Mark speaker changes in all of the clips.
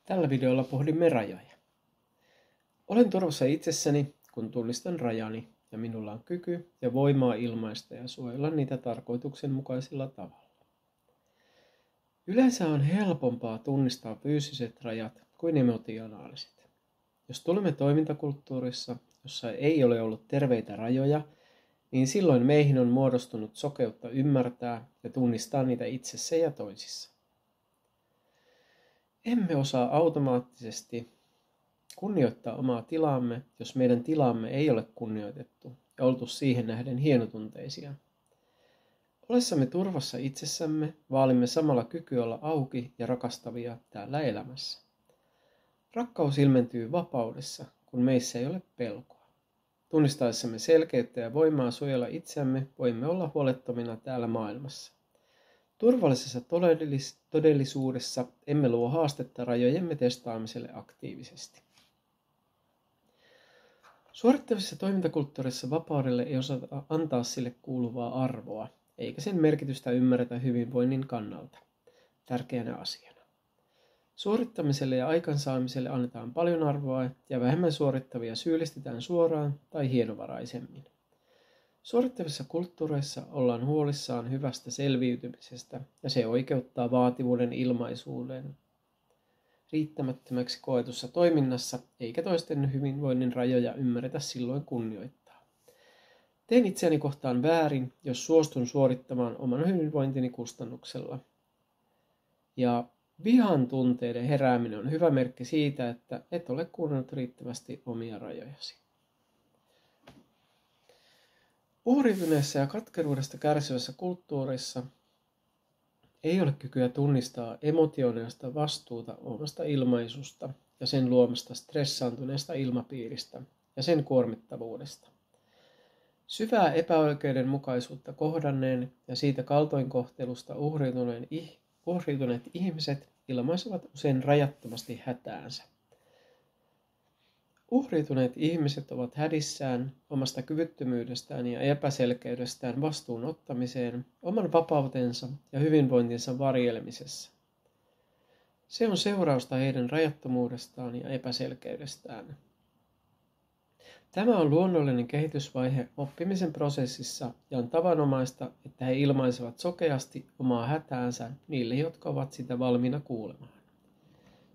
Speaker 1: Tällä videolla pohdimme rajoja. Olen turvassa itsessäni, kun tunnistan rajani, ja minulla on kyky ja voimaa ilmaista ja suojella niitä tarkoituksenmukaisella tavalla. Yleensä on helpompaa tunnistaa fyysiset rajat kuin emotionaaliset. Jos tulemme toimintakulttuurissa, jossa ei ole ollut terveitä rajoja, niin silloin meihin on muodostunut sokeutta ymmärtää ja tunnistaa niitä itsessä ja toisissa. Emme osaa automaattisesti kunnioittaa omaa tilaamme, jos meidän tilaamme ei ole kunnioitettu ja oltu siihen nähden hienotunteisia. Olessamme turvassa itsessämme vaalimme samalla kykyä olla auki ja rakastavia täällä elämässä. Rakkaus ilmentyy vapaudessa, kun meissä ei ole pelkoa. Tunnistaessamme selkeyttä ja voimaa suojella itseämme, voimme olla huolettomina täällä maailmassa. Turvallisessa todellisuudessa emme luo haastetta rajojemme testaamiselle aktiivisesti. Suorittavissa toimintakulttuurissa vapaudelle ei osata antaa sille kuuluvaa arvoa, eikä sen merkitystä ymmärretä hyvinvoinnin kannalta tärkeänä asiana. Suorittamiselle ja aikansaamiselle annetaan paljon arvoa ja vähemmän suorittavia syyllistetään suoraan tai hienovaraisemmin. Suorittavissa kulttuureissa ollaan huolissaan hyvästä selviytymisestä ja se oikeuttaa vaativuuden ilmaisuuden riittämättömäksi koetussa toiminnassa, eikä toisten hyvinvoinnin rajoja ymmärretä silloin kunnioittaa. Teen itseäni kohtaan väärin, jos suostun suorittamaan oman hyvinvointini kustannuksella. Ja vihan tunteiden herääminen on hyvä merkki siitä, että et ole kuunnellut riittävästi omia rajojasi. Uhrituneessa ja katkeruudesta kärsivässä kulttuurissa ei ole kykyä tunnistaa emotionaalista vastuuta omasta ilmaisusta ja sen luomasta stressaantuneesta ilmapiiristä ja sen kuormittavuudesta. Syvää epäoikeudenmukaisuutta kohdanneen ja siitä kaltoinkohtelusta uhrituneet ihmiset ilmaisevat usein rajattomasti hätäänsä. Uhrituneet ihmiset ovat hädissään omasta kyvyttömyydestään ja epäselkeydestään vastuun ottamiseen, oman vapautensa ja hyvinvointinsa varjelemisessa. Se on seurausta heidän rajattomuudestaan ja epäselkeydestään. Tämä on luonnollinen kehitysvaihe oppimisen prosessissa ja on tavanomaista, että he ilmaisevat sokeasti omaa hätäänsä niille, jotka ovat sitä valmiina kuulemaan.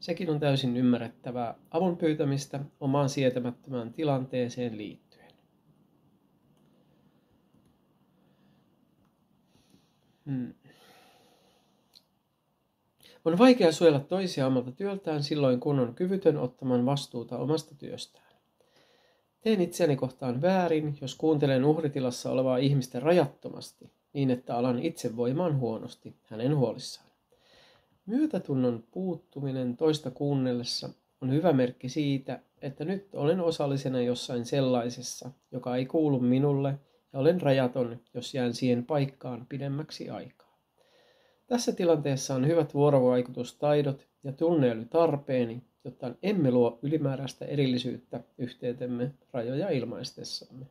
Speaker 1: Sekin on täysin ymmärrettävää avun pyytämistä omaan sietämättömään tilanteeseen liittyen. On vaikea suojella toisia omalta työltään silloin, kun on kyvytön ottamaan vastuuta omasta työstään. Teen itseäni kohtaan väärin, jos kuuntelen uhritilassa olevaa ihmistä rajattomasti, niin että alan itsevoimaan huonosti hänen huolissaan. Myötätunnon puuttuminen toista kuunnellessa on hyvä merkki siitä, että nyt olen osallisena jossain sellaisessa, joka ei kuulu minulle, ja olen rajaton, jos jään siihen paikkaan pidemmäksi aikaa. Tässä tilanteessa on hyvät vuorovaikutustaidot ja tunneälytarpeeni, jotta emme luo ylimääräistä erillisyyttä yhteytemme rajoja ilmaistessamme.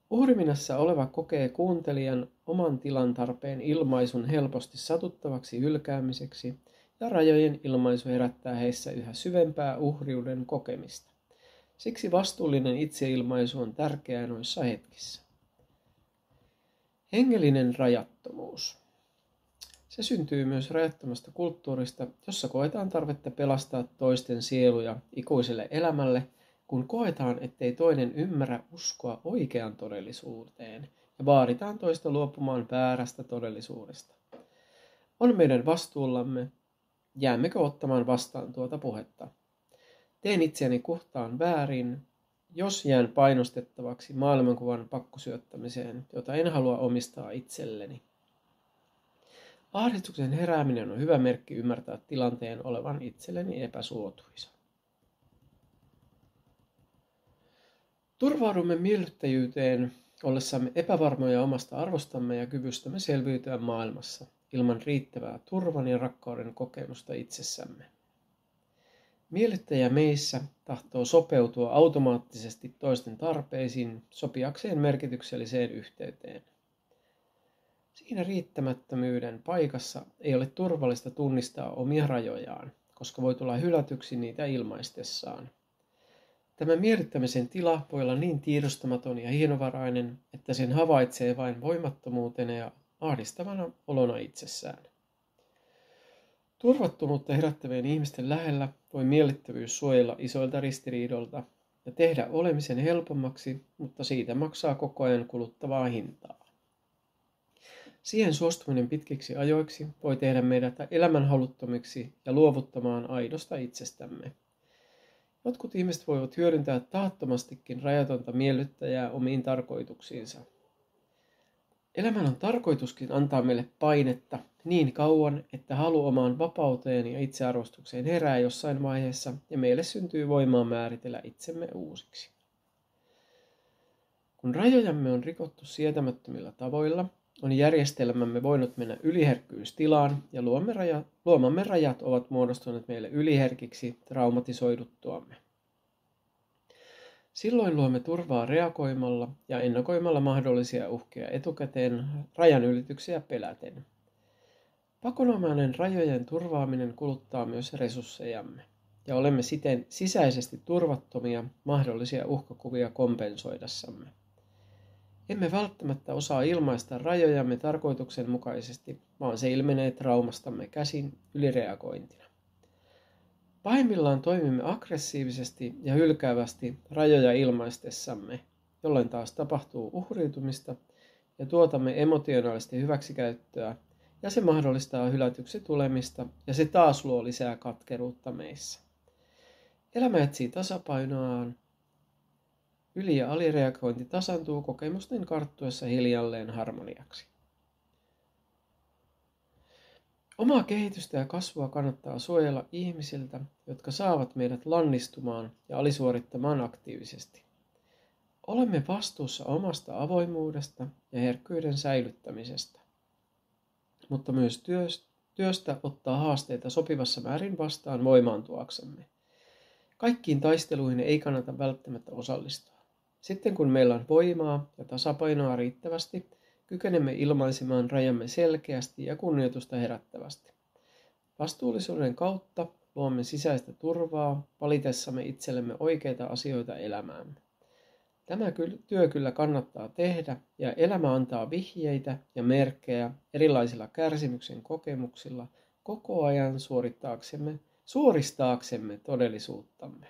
Speaker 1: Uhriminassa oleva kokee kuuntelijan oman tilan tarpeen ilmaisun helposti satuttavaksi hylkäämiseksi ja rajojen ilmaisu herättää heissä yhä syvempää uhriuden kokemista. Siksi vastuullinen itseilmaisu on tärkeää noissa hetkissä. Hengellinen rajattomuus. Se syntyy myös rajattomasta kulttuurista, jossa koetaan tarvetta pelastaa toisten sieluja ikuiselle elämälle, kun koetaan, ettei toinen ymmärrä uskoa oikeaan todellisuuteen ja vaaditaan toista luopumaan väärästä todellisuudesta. On meidän vastuullamme, jäämmekö ottamaan vastaan tuota puhetta. Teen itseäni kohtaan väärin, jos jään painostettavaksi maailmankuvan pakkosyöttämiseen, jota en halua omistaa itselleni. Ahdistuksen herääminen on hyvä merkki ymmärtää tilanteen olevan itselleni epäsuotuisa. Turvaudumme miellyttäjyyteen ollessamme epävarmoja omasta arvostamme ja kyvystämme selviytyä maailmassa ilman riittävää turvan ja rakkauden kokemusta itsessämme. Miellyttäjä meissä tahtoo sopeutua automaattisesti toisten tarpeisiin sopiakseen merkitykselliseen yhteyteen. Siinä riittämättömyyden paikassa ei ole turvallista tunnistaa omia rajojaan, koska voi tulla hylätyksi niitä ilmaistessaan. Tämä miellyttämisen tila voi olla niin tiedostamaton ja hienovarainen, että sen havaitsee vain voimattomuutena ja ahdistavana olona itsessään. Turvattomuutta herättävien ihmisten lähellä voi miellyttävyys suojella isoilta ristiriidolta ja tehdä olemisen helpommaksi, mutta siitä maksaa koko ajan kuluttavaa hintaa. Siihen suostuminen pitkiksi ajoiksi voi tehdä meidät elämänhaluttomiksi ja luovuttamaan aidosta itsestämme. Jotkut ihmiset voivat hyödyntää tahattomastikin rajatonta miellyttäjää omiin tarkoituksiinsa. Elämän on tarkoituskin antaa meille painetta niin kauan, että halu omaan vapauteen ja itsearvostukseen herää jossain vaiheessa ja meille syntyy voimaa määritellä itsemme uusiksi. Kun rajojamme on rikottu sietämättömillä tavoilla, on järjestelmämme voinut mennä yliherkkyystilaan ja luomamme rajat ovat muodostuneet meille yliherkiksi traumatisoiduttuamme. Silloin luomme turvaa reagoimalla ja ennakoimalla mahdollisia uhkia etukäteen rajanylityksiä peläten. Pakonomainen rajojen turvaaminen kuluttaa myös resurssejamme, ja olemme siten sisäisesti turvattomia mahdollisia uhkakuvia kompensoidessamme. Emme välttämättä osaa ilmaista rajojamme tarkoituksenmukaisesti, vaan se ilmenee traumastamme käsin ylireagointina. Pahimmillaan toimimme aggressiivisesti ja hylkäävästi rajoja ilmaistessamme, jolloin taas tapahtuu uhriutumista ja tuotamme emotionaalisesti hyväksikäyttöä, ja se mahdollistaa hylätyksi tulemista, ja se taas luo lisää katkeruutta meissä. Elämä etsii tasapainoaan. Yli- ja alireagointi tasantuu kokemusten karttuessa hiljalleen harmoniaksi. Omaa kehitystä ja kasvua kannattaa suojella ihmisiltä, jotka saavat meidät lannistumaan ja alisuorittamaan aktiivisesti. Olemme vastuussa omasta avoimuudesta ja herkkyyden säilyttämisestä, mutta myös työstä ottaa haasteita sopivassa määrin vastaan voimaantuaksemme. Kaikkiin taisteluihin ei kannata välttämättä osallistua. Sitten kun meillä on voimaa ja tasapainoa riittävästi, kykenemme ilmaisemaan rajamme selkeästi ja kunnioitusta herättävästi. Vastuullisuuden kautta luomme sisäistä turvaa valitessamme itsellemme oikeita asioita elämäämme. Tämä työ kyllä kannattaa tehdä, ja elämä antaa vihjeitä ja merkkejä erilaisilla kärsimyksen kokemuksilla koko ajan suoristaaksemme todellisuuttamme.